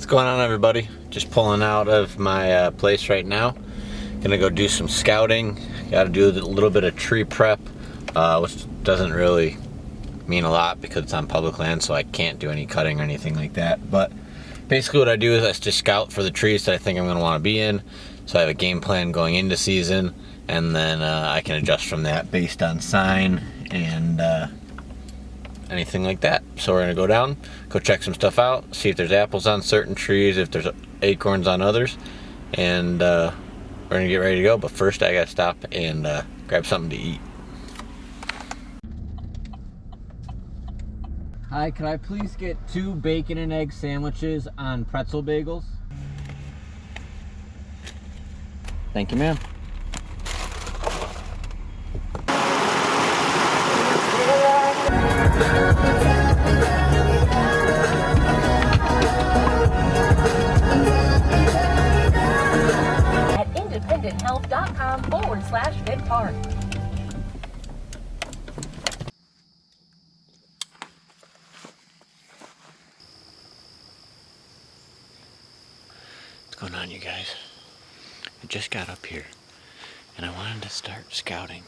What's going on, everybody? Just pulling out of my place right now. Gonna go do some scouting. Gotta do a little bit of tree prep, which doesn't really mean a lot because it's on public land, so I can't do any cutting or anything like that. But basically what I do is I just scout for the trees that I think I'm gonna wanna be in. So I have a game plan going into season, and then I can adjust from that based on sign and anything like that. So we're gonna go down, go check some stuff out, see if there's apples on certain trees, if there's acorns on others, and we're gonna get ready to go. But first I gotta stop and grab something to eat. Hi, can I please get 2 bacon and egg sandwiches on pretzel bagels? Thank you, ma'am. At independenthealth.com/VidPark. What's going on, you guys? I just got up here and I wanted to start scouting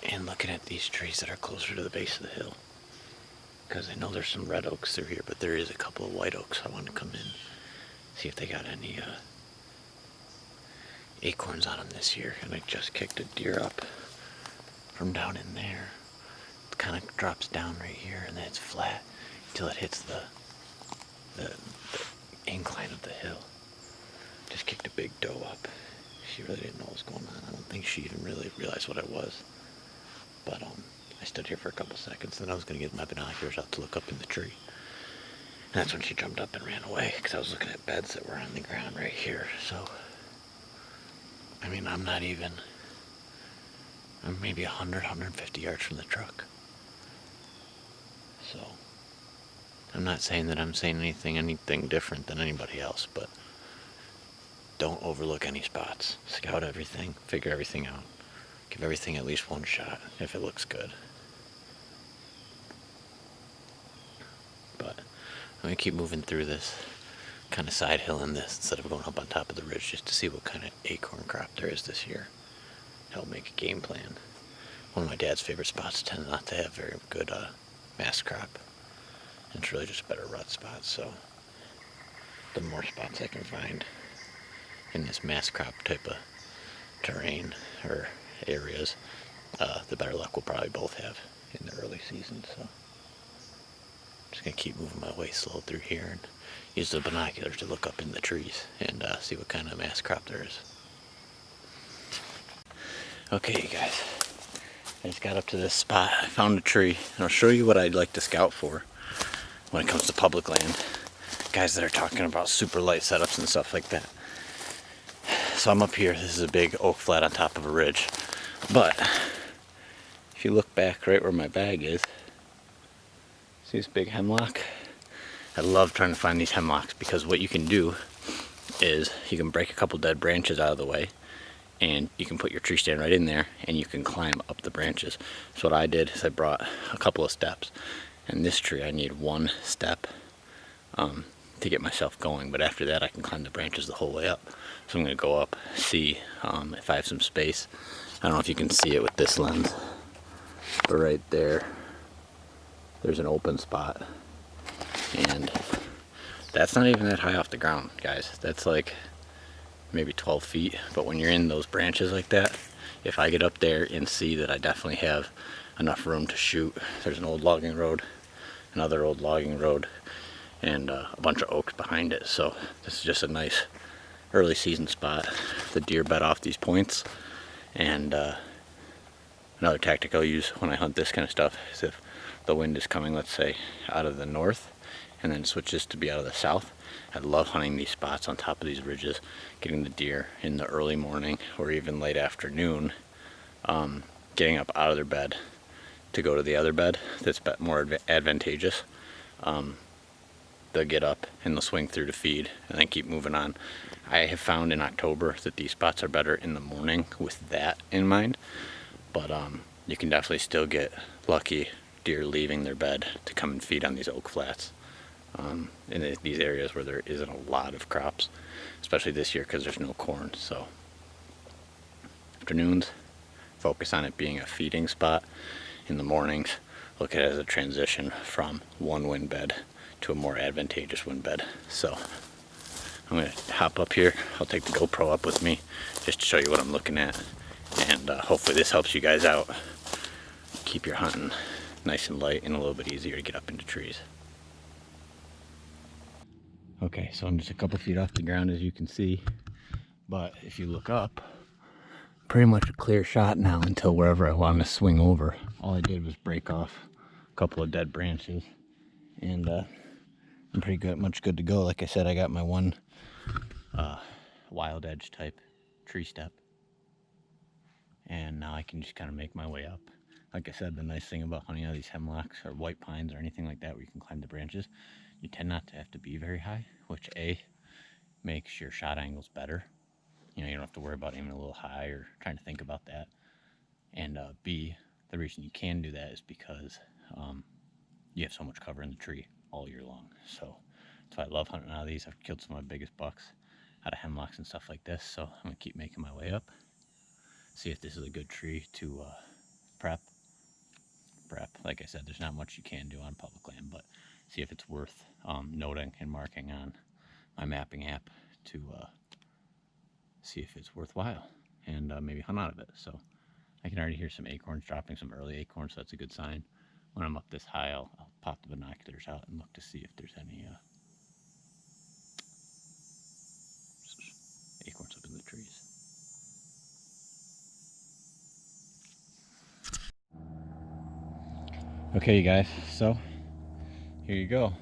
and looking at these trees that are closer to the base of the hill, because I know there's some red oaks through here, but there is a couple of white oaks. I want to come in, see if they got any acorns on them this year. And I just kicked a deer up from down in there. It kind of drops down right here and then it's flat until it hits the incline of the hill. Just kicked a big doe up. She really didn't know what was going on. I don't think she even really realized what it was. But I stood here for a couple seconds, then I was going to get my binoculars out to look up in the tree. And that's when she jumped up and ran away, because I was looking at beds that were on the ground right here. So, I mean, I'm maybe 100, 150 yards from the truck. So, I'm not saying that I'm saying anything different than anybody else, but don't overlook any spots. Scout everything, figure everything out. Give everything at least one shot if it looks good. But I'm gonna keep moving through this kind of side hill in this instead of going up on top of the ridge, just to see what kind of acorn crop there is this year. Help make a game plan. One of my dad's favorite spots tend not to have very good mast crop. And it's really just better rut spots, so the more spots I can find in this mast crop type of terrain or areas, the better luck we'll probably both have in the early season. So I'm just gonna keep moving my way slow through here and use the binoculars to look up in the trees and see what kind of mast crop there is. Okay, you guys, I just got up to this spot. I found a tree, and I'll show you what I'd like to scout for when it comes to public land. Guys that are talking about super light setups and stuff like that. So I'm up here. This is a big oak flat on top of a ridge. But if you look back right where my bag is, see this big hemlock? I love trying to find these hemlocks, because what you can do is you can break a couple dead branches out of the way and you can put your tree stand right in there and you can climb up the branches. So what I did is I brought a couple of steps, and this tree I need 1 step to get myself going, but after that I can climb the branches the whole way up. So I'm going to go up, see if I have some space. I don't know if you can see it with this lens, but right there, there's an open spot. And that's not even that high off the ground, guys. That's like maybe 12 feet. But when you're in those branches like that, if I get up there and see that I definitely have enough room to shoot, there's an old logging road, another old logging road, and a bunch of oaks behind it. So this is just a nice early season spot. The deer bed off these points. And another tactic I'll use when I hunt this kind of stuff is if the wind is coming, let's say, out of the north and then switches to be out of the south, I love hunting these spots on top of these ridges, getting the deer in the early morning or even late afternoon, getting up out of their bed to go to the other bed that's more advantageous. They'll get up and they'll swing through to feed and then keep moving on. I have found in October that these spots are better in the morning with that in mind, but you can definitely still get lucky deer leaving their bed to come and feed on these oak flats in these areas where there isn't a lot of crops, especially this year because there's no corn. So afternoons, focus on it being a feeding spot. In the mornings, look at it as a transition from one wind bed to a more advantageous wind bed. So I'm going to hop up here. I'll take the GoPro up with me just to show you what I'm looking at, and hopefully this helps you guys out. Keep your hunting nice and light and a little bit easier to get up into trees. Okay, so I'm just a couple feet off the ground, as you can see, but if you look up, pretty much a clear shot now until wherever I want to swing over. All I did was break off a couple of dead branches, and I'm pretty much good to go. Like I said, I got my one wild edge type tree step, and now I can just kind of make my way up. Like I said, the nice thing about hunting out of these hemlocks or white pines or anything like that where you can climb the branches, you tend not to have to be very high, which A, makes your shot angles better. You know, you don't have to worry about aiming a little high or trying to think about that. And B, the reason you can do that is because you have so much cover in the tree all year long. So that's why I love hunting out of these. I've killed some of my biggest bucks out of hemlocks and stuff like this. So I'm gonna keep making my way up, see if this is a good tree to prep. Like I said, there's not much you can do on public land, but see if it's worth noting and marking on my mapping app to see if it's worthwhile and maybe hunt out of it. So I can already hear some acorns dropping, some early acorns, so that's a good sign. When I'm up this high, I'll pop the binoculars out and look to see if there's any acorns up in the trees. Okay, you guys, so here you go.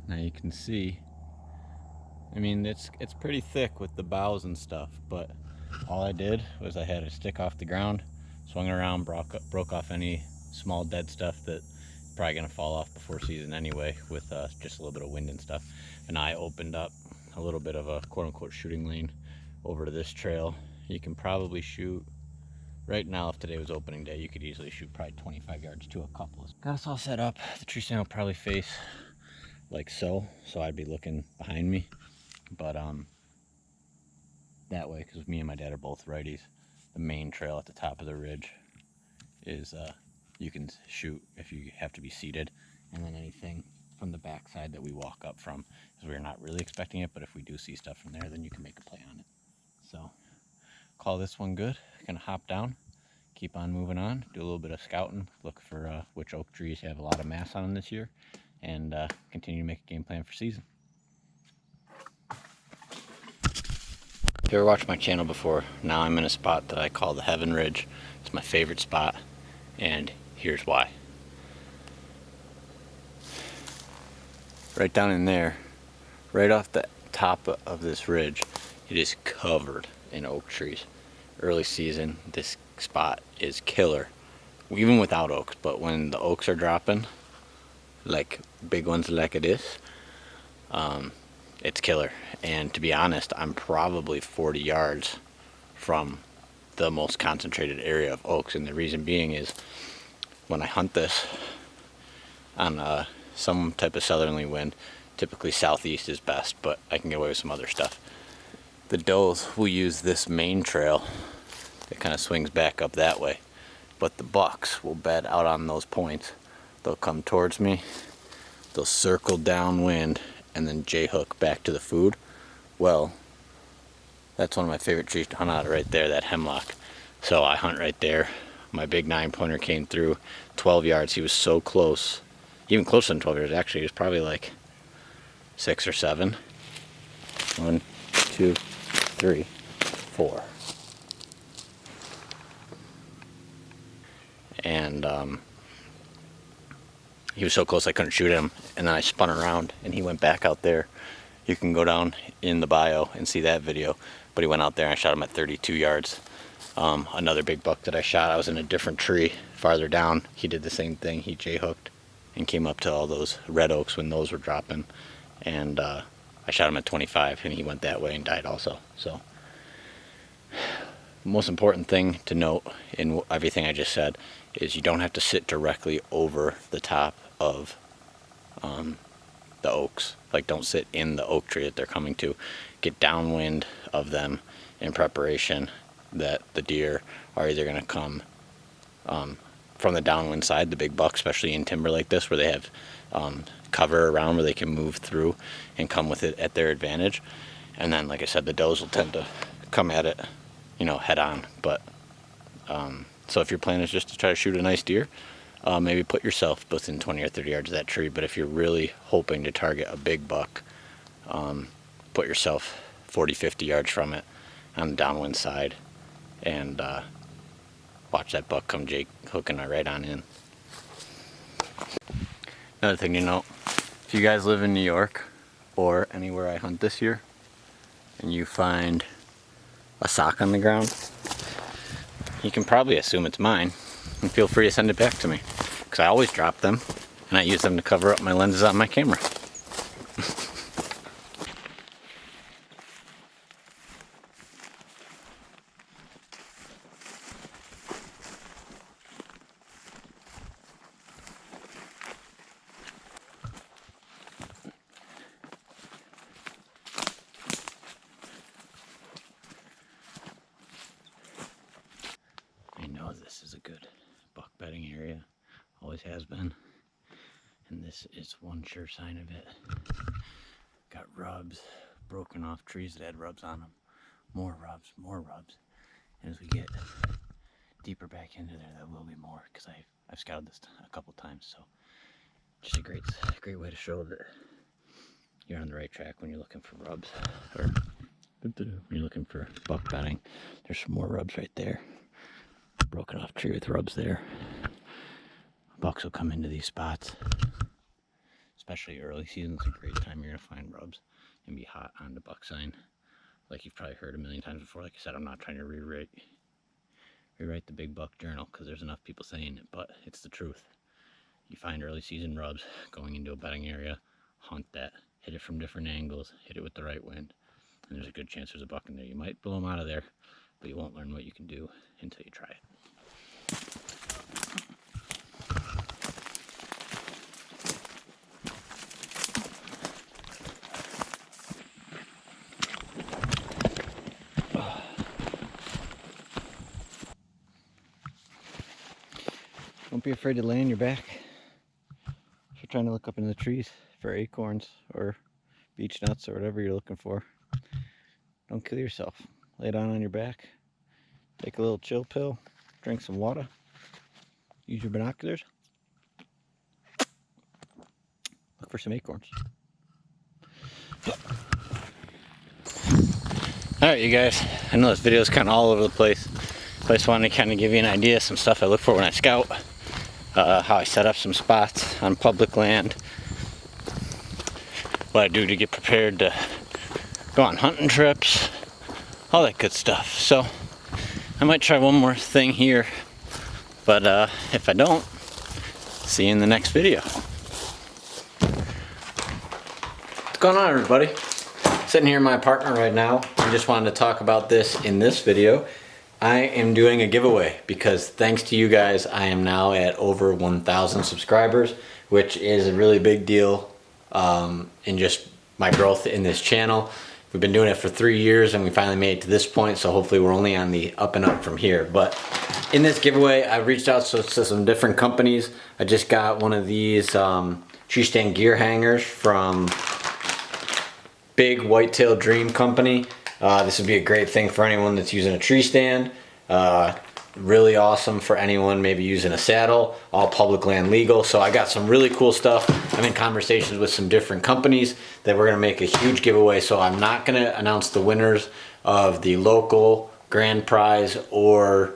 Now you can see, I mean, it's pretty thick with the boughs and stuff, but all I did was I had a stick off the ground, swung it around, broke off any small dead stuff that's probably gonna fall off before season anyway, with just a little bit of wind and stuff. And I opened up a little bit of a quote-unquote shooting lane over to this trail. You can probably shoot, right now, if today was opening day, you could easily shoot probably 25 yards to a couple. Got us all set up. The tree stand will probably face like so I'd be looking behind me, but that way, because me and my dad are both righties, the main trail at the top of the ridge is you can shoot if you have to be seated, and then anything from the backside that we walk up from, because we're not really expecting it, but if we do see stuff from there, then you can make a play on it. So call this one good. Gonna hop down, keep on moving on, do a little bit of scouting, look for which oak trees have a lot of mass on them this year, and continue to make a game plan for season. If you ever watched my channel before, now I'm in a spot that I call the Heaven Ridge. It's my favorite spot, and here's why. Right down in there, right off the top of this ridge, it is covered in oak trees. Early season, this spot is killer, even without oaks, but when the oaks are dropping, like big ones like it is, it's killer. And to be honest, I'm probably 40 yards from the most concentrated area of oaks, and the reason being is when I hunt this on some type of southerly wind, typically southeast is best, but I can get away with some other stuff. The does will use this main trail that kind of swings back up that way, but the bucks will bed out on those points. They'll come towards me, they'll circle downwind, and then J-hook back to the food. Well, that's one of my favorite trees to hunt out of right there, that hemlock. So I hunt right there. My big 9-pointer came through 12 yards. He was so close, even closer than 12 yards actually. He was probably like 6 or 7. 1, 2, 3, 4. And he was so close I couldn't shoot him, and then I spun around and he went back out there. You can go down in the bio and see that video, but he went out there and I shot him at 32 yards. Another big buck that I shot, I was in a different tree farther down. He did the same thing. He J-hooked and came up to all those red oaks when those were dropping, and I shot him at 25 and he went that way and died also. So the most important thing to note in everything I just said is you don't have to sit directly over the top of the oaks. Like, don't sit in the oak tree that they're coming to. Get downwind of them in preparation that the deer are either going to come from the downwind side, the big buck, especially in timber like this where they have cover around where they can move through and come with it at their advantage. And then, like I said, the does will tend to come at it, you know, head on. But so if your plan is just to try to shoot a nice deer, maybe put yourself within 20 or 30 yards of that tree. But if you're really hoping to target a big buck, put yourself 40, 50 yards from it on the downwind side and watch that buck come Jake hooking right on in. Another thing to note, if you guys live in New York or anywhere I hunt this year and you find a sock on the ground, you can probably assume it's mine and feel free to send it back to me, because I always drop them and I use them to cover up my lenses on my camera. This is a good buck bedding area, always has been, and this is one sure sign of it. Got rubs, broken off trees that had rubs on them, more rubs, and as we get deeper back into there will be more, because I've scouted this a couple times. So just a great way to show that you're on the right track when you're looking for rubs, or when you're looking for buck bedding. There's some more rubs right there. Broken off tree with rubs there. Bucks will come into these spots, especially early season. It's a great time you're gonna find rubs and be hot on the buck sign. Like you've probably heard a million times before. Like I said, I'm not trying to rewrite the big buck journal, because there's enough people saying it, but it's the truth. You find early season rubs going into a bedding area, hunt that, hit it from different angles, hit it with the right wind, and there's a good chance there's a buck in there. You might blow them out of there, but you won't learn what you can do until you try it. Don't be afraid to lay on your back if you're trying to look up into the trees for acorns or beech nuts or whatever you're looking for. Don't kill yourself. Lay down on your back, take a little chill pill, drink some water, use your binoculars, look for some acorns. Alright, you guys, I know this video is kind of all over the place, but I just wanted to kind of give you an idea of some stuff I look for when I scout, how I set up some spots on public land, what I do to get prepared to go on hunting trips, all that good stuff. So I might try one more thing here, but if I don't, see you in the next video. What's going on, everybody? Sitting here in my apartment right now. I just wanted to talk about this in this video. I am doing a giveaway because thanks to you guys, I am now at over 1,000 subscribers, which is a really big deal in just my growth in this channel. We've been doing it for 3 years and we finally made it to this point, so hopefully we're only on the up and up from here. But in this giveaway, I reached out to some different companies. I just got one of these tree stand gear hangers from Big Whitetail Dream Company. This would be a great thing for anyone that's using a tree stand. Really awesome for anyone maybe using a saddle. All public land legal. So I got some really cool stuff. I'm in conversations with some different companies that we're going to make a huge giveaway. So I'm not going to announce the winners of the local grand prize or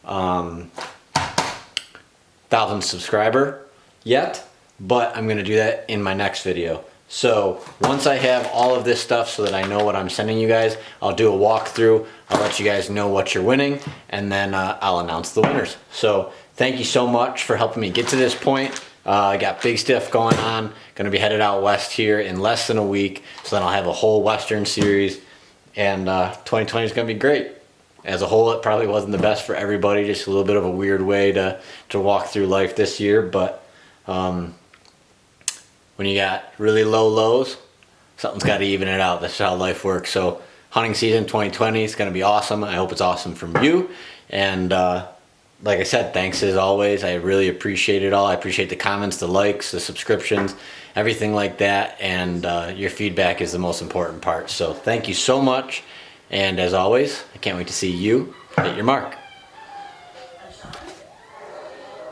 1,000 subscriber yet, but I'm going to do that in my next video. So once I have all of this stuff so that I know what I'm sending you guys, I'll do a walkthrough. I'll let you guys know what you're winning, and then I'll announce the winners. So thank you so much for helping me get to this point. I got big stuff going on. Gonna be headed out west here in less than a week. So then I'll have a whole Western series, and 2020 is gonna be great. As a whole, it probably wasn't the best for everybody, just a little bit of a weird way to walk through life this year, but when you got really low lows, something's got to even it out. That's how life works. So hunting season 2020 is going to be awesome. I hope it's awesome from you. And like I said, thanks as always. I really appreciate it all. I appreciate the comments, the likes, the subscriptions, everything like that. And your feedback is the most important part. So thank you so much. And as always, I can't wait to see you hit your mark.